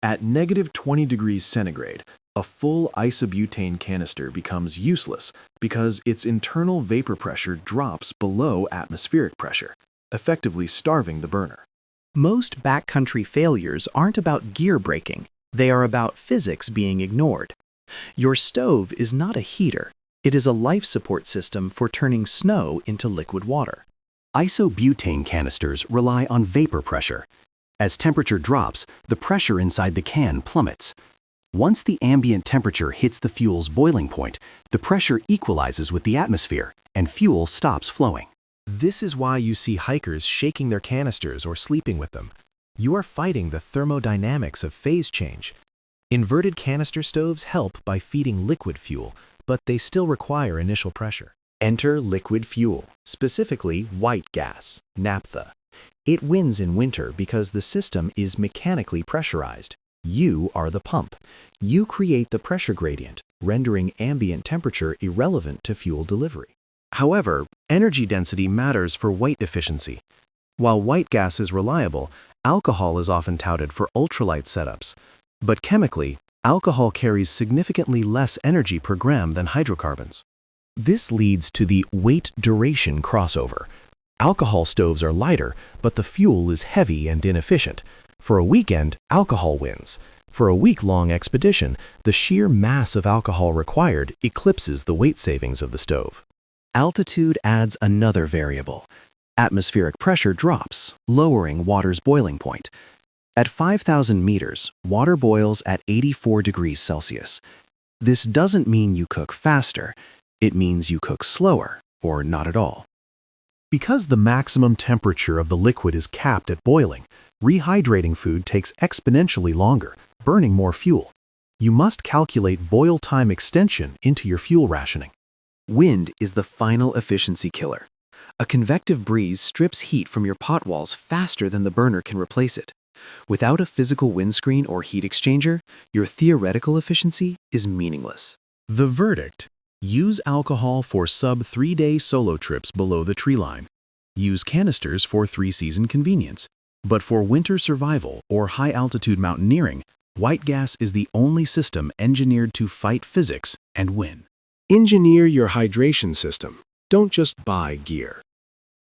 At -20 degrees centigrade, a full isobutane canister becomes useless because its internal vapor pressure drops below atmospheric pressure, effectively starving the burner. Most backcountry failures aren't about gear breaking, they are about physics being ignored. Your stove is not a heater, it is a life support system for turning snow into liquid water. Isobutane canisters rely on vapor pressure. As temperature drops, the pressure inside the can plummets. Once the ambient temperature hits the fuel's boiling point, the pressure equalizes with the atmosphere, and fuel stops flowing. This is why you see hikers shaking their canisters or sleeping with them. You are fighting the thermodynamics of phase change. Inverted canister stoves help by feeding liquid fuel, but they still require initial pressure. Enter liquid fuel, specifically white gas, naphtha. It wins in winter because the system is mechanically pressurized. You are the pump. You create the pressure gradient, rendering ambient temperature irrelevant to fuel delivery. However, energy density matters for weight efficiency. While white gas is reliable, alcohol is often touted for ultralight setups. But chemically, alcohol carries significantly less energy per gram than hydrocarbons. This leads to the weight-duration crossover. Alcohol stoves are lighter, but the fuel is heavy and inefficient. For a weekend, alcohol wins. For a week-long expedition, the sheer mass of alcohol required eclipses the weight savings of the stove. Altitude adds another variable. Atmospheric pressure drops, lowering water's boiling point. At 5,000 meters, water boils at 84 degrees Celsius. This doesn't mean you cook faster. It means you cook slower, or not at all. Because the maximum temperature of the liquid is capped at boiling, rehydrating food takes exponentially longer, burning more fuel. You must calculate boil time extension into your fuel rationing. Wind is the final efficiency killer. A convective breeze strips heat from your pot walls faster than the burner can replace it. Without a physical windscreen or heat exchanger, your theoretical efficiency is meaningless. The verdict: use alcohol for sub-3-day solo trips below the tree line. Use canisters for 3-season convenience. But for winter survival or high-altitude mountaineering, white gas is the only system engineered to fight physics and win. Engineer your hydration system. Don't just buy gear.